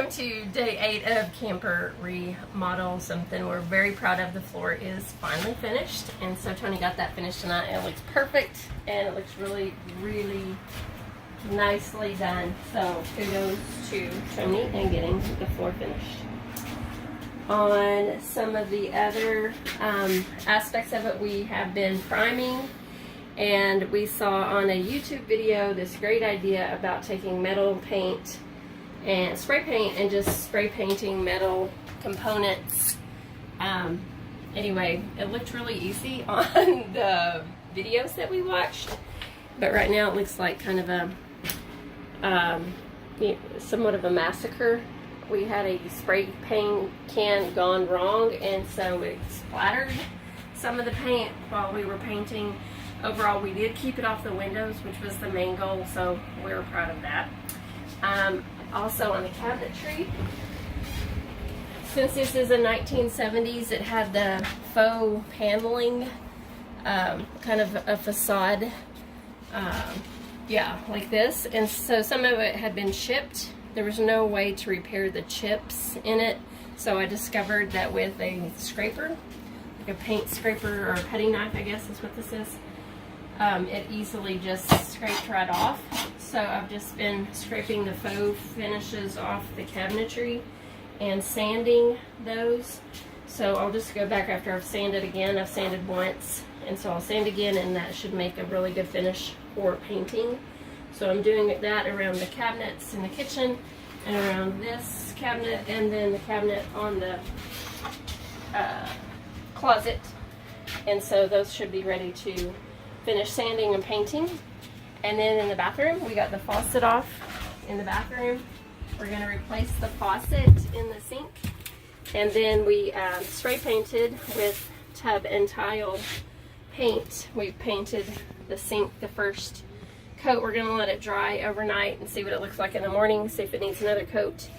Welcome to day 8 of camper remodel. Something we're very proud of. The floor is finally finished, and so Tony got that finished tonight, and it looks perfect, and it looks really, really nicely done. So kudos to Tony in getting the floor finished. On some of the other aspects of it, we have been priming, and we saw on a YouTube video this great idea about taking metal paint and spray paint and just spray painting metal components. Anyway, it looked really easy on the videos that we watched, but right now it looks like kind of a somewhat of a massacre. We had a spray paint can gone wrong, and so it splattered some of the paint while we were painting. Overall, we did keep it off the windows, which was the main goal, so we were proud of that. Also on the cabinetry, since this is a 1970s, it had the faux paneling, kind of a facade, yeah, like this, and so some of it had been chipped. There was no way to repair the chips in it, so I discovered that with a scraper, like a paint scraper or a petting knife, I guess is what this is, it easily just scraped right off. So I've just been scraping the faux finishes off the cabinetry and sanding those. So I'll just go back after I've sanded again. I've sanded once, and so I'll sand again, and that should make a really good finish for painting. So I'm doing that around the cabinets in the kitchen and around this cabinet, and then the cabinet on the closet. And so those should be ready to finish sanding and painting. And then in the bathroom, we got the faucet off in the bathroom. We're going to replace the faucet in the sink. And then we spray painted with tub and tile paint. We painted the sink the first coat. We're going to let it dry overnight and see what it looks like in the morning, see if it needs another coat.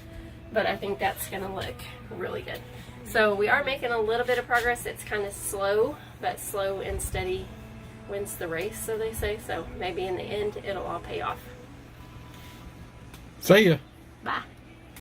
But I think that's going to look really good. So we are making a little bit of progress. It's kind of slow, but slow and steady wins the race, so they say. So maybe in the end it'll all pay off. See ya. Bye.